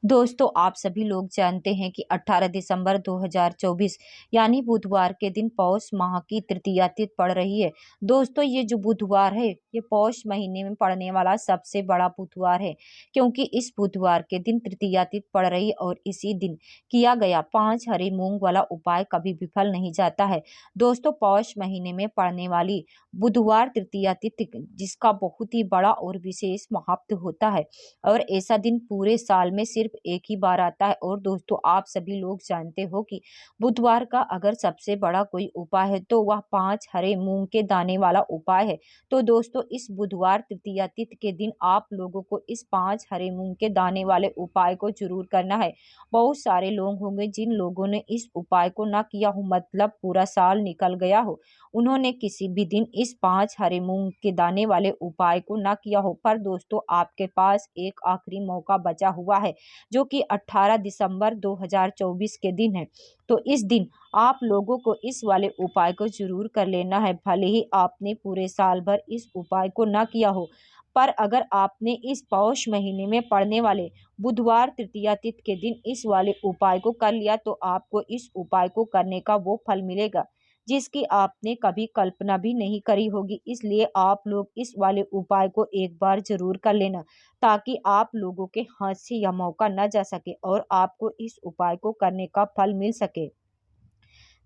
दोस्तों, आप सभी लोग जानते हैं कि 18 दिसंबर 2024 यानी बुधवार के दिन पौष माह की तृतीया तिथि पड़ रही है। दोस्तों, ये जो बुधवार है, ये पौष महीने में पड़ने वाला सबसे बड़ा बुधवार है, क्योंकि इस बुधवार के दिन तृतीया तिथि पड़ रही है और इसी दिन किया गया 5 हरे मूंग वाला उपाय कभी विफल नहीं जाता है। दोस्तों, पौष महीने में पड़ने वाली बुधवार तृतीया तिथि जिसका बहुत ही बड़ा और विशेष महत्व होता है और ऐसा दिन पूरे साल में सिर्फ एक ही बार आता है। और दोस्तों, आप सभी लोग जानते हो कि बुधवार का अगर सबसे बड़ा कोई उपाय है तो वह 5 हरे मूंग के दाने वाला उपाय है। तो दोस्तों, इस बुधवार तृतीया तिथि के दिन आप लोगों को इस 5 हरे मूंग के दाने वाले उपाय को जरूर करना है। बहुत सारे लोग होंगे जिन लोगों ने इस उपाय को ना किया हो, मतलब पूरा साल निकल गया हो, उन्होंने किसी भी दिन इस 5 हरे मूंग के दाने वाले उपाय को ना किया हो। पर दोस्तों, आपके पास एक आखिरी मौका बचा हुआ है, जो कि 18 दिसंबर 2024 के दिन है। तो इस दिन आप लोगों को इस वाले उपाय को जरूर कर लेना है, भले ही आपने पूरे साल भर इस उपाय को ना किया हो। पर अगर आपने इस पौष महीने में पड़ने वाले बुधवार तृतीया तिथि के दिन इस वाले उपाय को कर लिया, तो आपको इस उपाय को करने का वो फल मिलेगा जिसकी आपने कभी कल्पना भी नहीं करी होगी। इसलिए आप लोग इस वाले उपाय को एक बार जरूर कर लेना, ताकि आप लोगों के हाथ से यह मौका न जा सके और आपको इस उपाय को करने का फल मिल सके।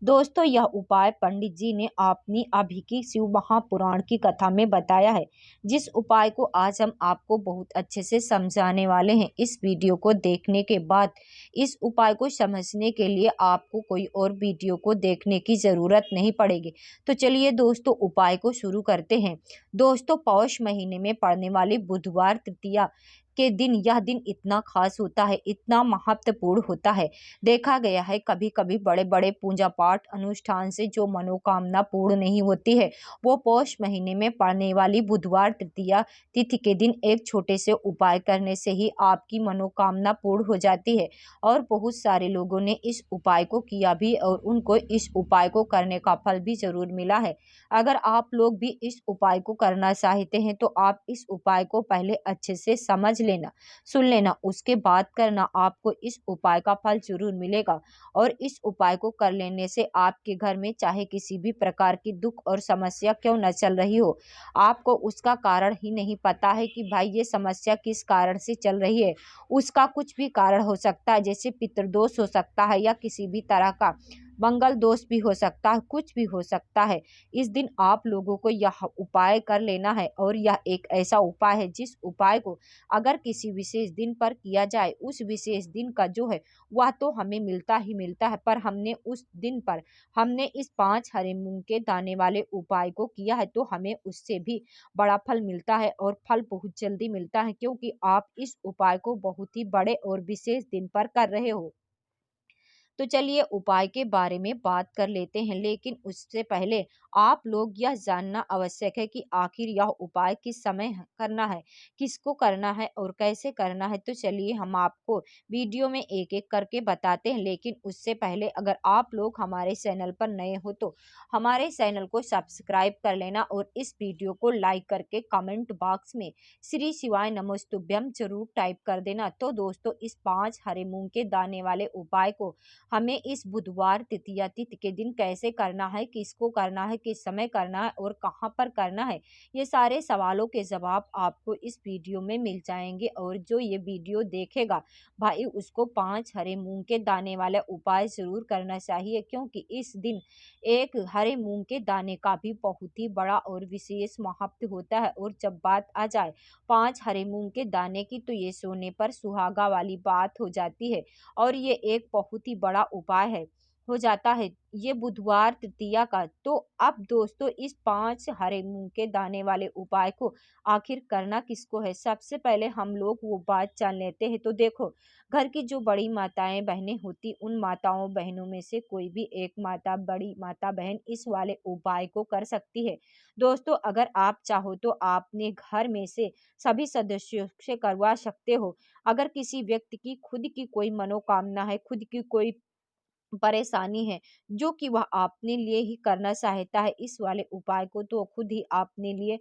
दोस्तों, यह उपाय पंडित जी ने अपनी अभी की शिव महापुराण की कथा में बताया है, जिस उपाय को आज हम आपको बहुत अच्छे से समझाने वाले हैं। इस वीडियो को देखने के बाद इस उपाय को समझने के लिए आपको कोई और वीडियो को देखने की जरूरत नहीं पड़ेगी। तो चलिए दोस्तों, उपाय को शुरू करते हैं। दोस्तों, पौष महीने में पड़ने वाली बुधवार तृतीया के दिन यह दिन इतना खास होता है, इतना महत्वपूर्ण होता है। देखा गया है कभी कभी बड़े बड़े पूजा पाठ अनुष्ठान से जो मनोकामना पूर्ण नहीं होती है, वो पौष महीने में पड़ने वाली बुधवार तृतीया तिथि के दिन एक छोटे से उपाय करने से ही आपकी मनोकामना पूर्ण हो जाती है। और बहुत सारे लोगों ने इस उपाय को किया भी और उनको इस उपाय को करने का फल भी जरूर मिला है। अगर आप लोग भी इस उपाय को करना चाहते हैं तो आप इस उपाय को पहले अच्छे से समझ लेना, सुन लेना, उसके बाद करना, आपको इस उपाय का फल जरूर मिलेगा। और इस उपाय को कर लेने से आपके घर में चाहे किसी भी प्रकार की दुख और समस्या क्यों न चल रही हो, आपको उसका कारण ही नहीं पता है कि भाई ये समस्या किस कारण से चल रही है। उसका कुछ भी कारण हो सकता है, जैसे पितृदोष हो सकता है या किसी भी तरह का मंगल दोष भी हो सकता है, कुछ भी हो सकता है। इस दिन आप लोगों को यह उपाय कर लेना है और यह एक ऐसा उपाय है जिस उपाय को अगर किसी विशेष दिन पर किया जाए, उस विशेष दिन का जो है वह तो हमें मिलता ही मिलता है। पर हमने उस दिन पर हमने इस 5 हरे मूंग के दाने वाले उपाय को किया है, तो हमें उससे भी बड़ा फल मिलता है और फल बहुत जल्दी मिलता है, क्योंकि आप इस उपाय को बहुत ही बड़े और विशेष दिन पर कर रहे हो। तो चलिए उपाय के बारे में बात कर लेते हैं, लेकिन उससे पहले आप लोग यह जानना आवश्यक है कि आखिर यह उपाय किस समय करना है, किसको करना है और कैसे करना है। तो चलिए हम आपको वीडियो में एक एक करके बताते हैं, लेकिन उससे पहले अगर आप लोग हमारे चैनल पर नए हो तो हमारे चैनल को सब्सक्राइब कर लेना और इस वीडियो को लाइक करके कमेंट बॉक्स में श्री शिवाय नमोस्तुभ्यम जरूर टाइप कर देना। तो दोस्तों, इस 5 हरे मूंग के दाने वाले उपाय को हमें इस बुधवार तृतीया तिथि के दिन कैसे करना है, किसको करना है, किस समय करना है और कहाँ पर करना है, ये सारे सवालों के जवाब आपको इस वीडियो में मिल जाएंगे। और जो ये वीडियो देखेगा भाई, उसको 5 हरे मूंग के दाने वाला उपाय जरूर करना चाहिए, क्योंकि इस दिन एक हरे मूंग के दाने का भी बहुत ही बड़ा और विशेष महत्व होता है। और जब बात आ जाए 5 हरे मूंग के दाने की, तो ये सोने पर सुहागा वाली बात हो जाती है और ये एक बहुत ही बड़ा उपाय है, हो जाता है ये बुधवार तृतीया का। तो अब दोस्तों, इस 5 हरे मूंग के दाने वाले उपाय को आखिर करना किसको है, सबसे पहले हम लोग वो बात जान लेते हैं। तो देखो, घर की जो बड़ी माताएं बहनें होती, उन माताओं बहनों में से कोई भी एक माता, बड़ी माता बहन इस वाले उपाय को कर सकती है। दोस्तों, अगर आप चाहो तो आपने घर में से सभी सदस्यों से करवा सकते हो। अगर किसी व्यक्ति की खुद की कोई मनोकामना है, खुद की कोई परेशानी है, जो कि वह अपने लिए ही करना चाहता है, इस वाले उपाय को तो खुद ही अपने लिए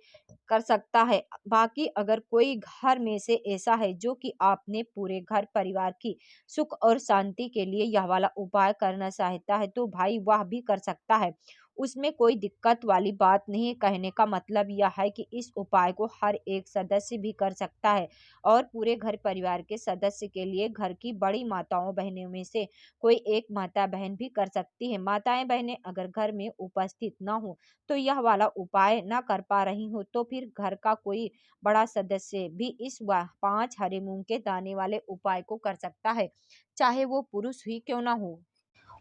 कर सकता है। बाकी अगर कोई घर में से ऐसा है जो कि आपने पूरे घर परिवार की सुख और शांति के लिए यह वाला उपाय करना चाहता है, तो भाई वह भी कर सकता है। उसमें कोई दिक्कत वाली बात नहीं है। कहने का मतलब यह है कि इस उपाय को हर एक सदस्य भी कर सकता है और पूरे घर परिवार के सदस्य के लिए घर की बड़ी माताओं बहनों में से कोई एक माता बहन भी कर सकती है। माताएं बहनें अगर घर में उपस्थित ना हो तो यह वाला उपाय ना कर पा रही हो तो फिर घर का कोई बड़ा सदस्य भी इस 5 हरे मूंग के दाने वाले उपाय को कर सकता है, चाहे वो पुरुष ही क्यों ना हो।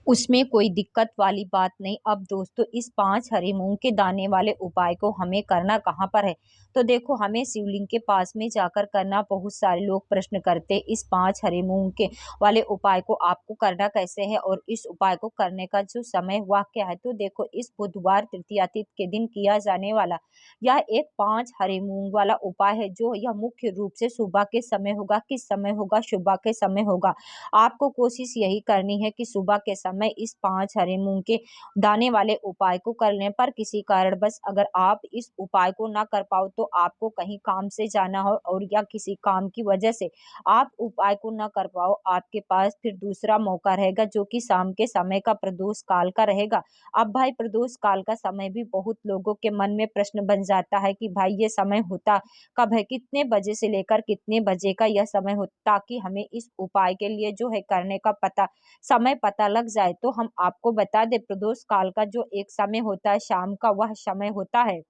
उसमें कोई दिक्कत वाली बात नहीं। अब दोस्तों इस 5 हरे मूँग के दाने वाले उपाय को हमें करना कहाँ पर है? तो देखो हमें शिवलिंग के पास में जाकर करना। बहुत सारे लोग प्रश्न करते इस 5 हरे मूँग के वाले उपाय को आपको करना कैसे है और इस उपाय को करने का जो समय वह क्या है? तो देखो इस बुधवार तृतीया तिथि के दिन किया जाने वाला यह एक 5 हरे मूँग वाला उपाय है जो यह मुख्य रूप से सुबह के समय होगा। किस समय होगा? सुबह के समय होगा। आपको कोशिश यही करनी है कि सुबह के समय इस 5 हरे मूँग के दाने वाले उपाय को कर लें। पर किसी कारणवश अगर आप इस उपाय को ना कर पाओ तो आपको कहीं काम से जाना हो और या किसी काम की वजह से आप उपाय को ना कर पाओ, आपके पास फिर दूसरा मौका रहेगा जो कि शाम के समय का प्रदोष काल का रहेगा। अब भाई प्रदोष काल का समय भी बहुत लोगों के मन में प्रश्न बन जाता है कि भाई ये समय होता कब है? कितने बजे से लेकर कितने बजे का यह समय हो, ताकि हमें इस उपाय के लिए जो है करने का समय पता लग जाए। तो हम आपको बता दें प्रदोष काल का जो एक समय होता है शाम का, वह समय होता है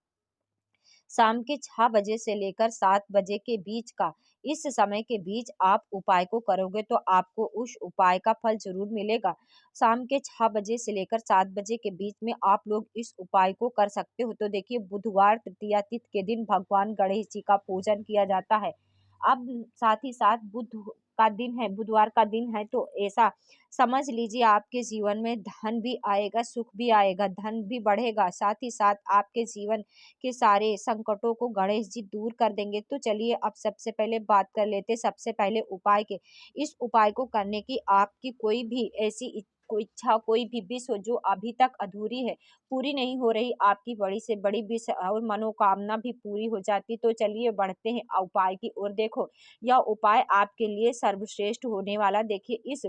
शाम के 6 बजे से लेकर 7 बजे के बीच का। इस समय के बीच आप उपाय को करोगे तो आपको उस उपाय का फल ज़रूर मिलेगा। शाम के 6 बजे से लेकर 7 बजे के बीच में आप लोग इस उपाय को कर सकते हो। तो देखिए बुधवार तृतीया तिथि के दिन भगवान गणेश जी का पूजन किया जाता है। अब साथ ही साथ बुध का दिन है, बुधवार का दिन है तो ऐसा समझ लीजिए आपके जीवन में धन भी आएगा, सुख भी आएगा, धन भी बढ़ेगा, साथ ही साथ आपके जीवन के सारे संकटों को गणेश जी दूर कर देंगे। तो चलिए अब सबसे पहले बात कर लेते हैं सबसे पहले उपाय के। इस उपाय को करने की आपकी कोई भी ऐसी कोई इच्छा, कोई भी विश हो जो अभी तक अधूरी है, पूरी नहीं हो रही, आपकी बड़ी से बड़ी विश और मनोकामना भी पूरी हो जाती। तो चलिए बढ़ते हैं उपाय की ओर। देखो, यह उपाय आपके लिए सर्वश्रेष्ठ होने वाला। देखिए इस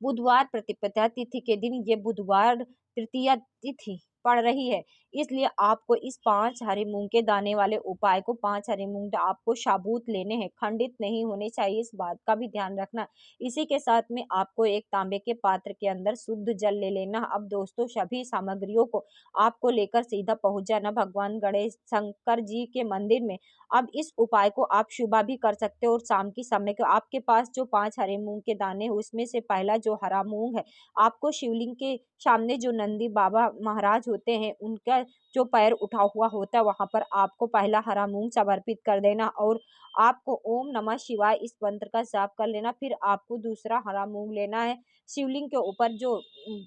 बुधवार प्रतिपदा तिथि के दिन ये बुधवार तृतीया तिथि पड़ रही है, इसलिए आपको इस 5 हरे मूँग के दाने वाले उपाय को 5 हरे मूँग आपको साबूत लेने हैं, खंडित नहीं होने चाहिए, इस बात का भी ध्यान रखना। इसी के साथ में आपको एक तांबे के पात्र के अंदर शुद्ध जल ले लेना। अब दोस्तों सभी सामग्रियों को आपको लेकर सीधा पहुँच जाना भगवान गणेश शंकर जी के मंदिर में। अब इस उपाय को आप सुबह भी कर सकते हो और शाम की समय को आपके पास जो 5 हरे मूँग के दाने हैं, उसमें से पहला जो हरा मूँग है, आपको शिवलिंग के सामने जो नंदी बाबा महाराज होते हैं, उनका जो पैर उठा हुआ होता है, वहाँ पर आपको पहला हरा मूँग समर्पित कर देना और आपको ओम नमः शिवाय इस मंत्र का जाप कर लेना। फिर आपको दूसरा हरा मूँग लेना है, शिवलिंग के ऊपर जो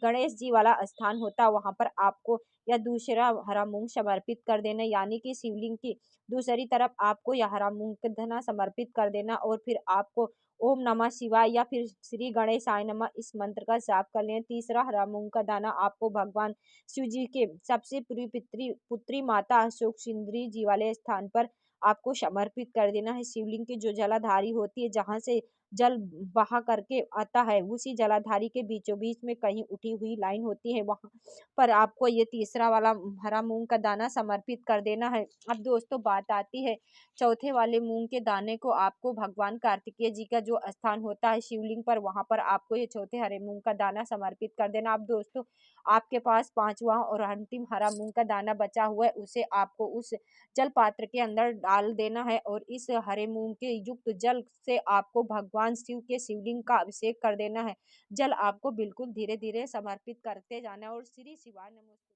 गणेश जी वाला स्थान होता है, वहाँ पर आपको या दूसरा हरा मूँग समर्पित कर देना, यानी कि शिवलिंग की दूसरी तरफ आपको यह हरा मूँग का दाना समर्पित कर देना और फिर आपको ओम नमः शिवाय या फिर श्री गणेशाय नमः इस मंत्र का जाप कर लें। तीसरा हरा मूँग का दाना आपको भगवान शिव जी के सबसे प्रिय पुत्री माता अशोक सुंदरी जी वाले स्थान पर आपको समर्पित कर देना है। शिवलिंग की जो जलाधारी होती है, जहाँ से जल बहा करके आता है, उसी जलाधारी के बीचों बीच में कहीं उठी हुई लाइन होती है, वहाँ पर आपको ये तीसरा वाला हरा मूँग का दाना समर्पित कर देना है। अब दोस्तों बात आती है चौथे वाले मूँग के दाने को आपको भगवान कार्तिकेय जी का जो स्थान होता है शिवलिंग पर, वहाँ पर आपको ये चौथे हरे मूँग का दाना समर्पित कर देना। अब दोस्तों आपके पास 5वां और अंतिम हरा मूँग का दाना बचा हुआ है, उसे आपको उस जल पात्र के अंदर डाल देना है और इस हरे मूँग के युक्त जल से आपको भगवान शिव के शिवलिंग का अभिषेक कर देना है। जल आपको बिल्कुल धीरे-धीरे समर्पित करते जाना है और श्री शिवाय नमः।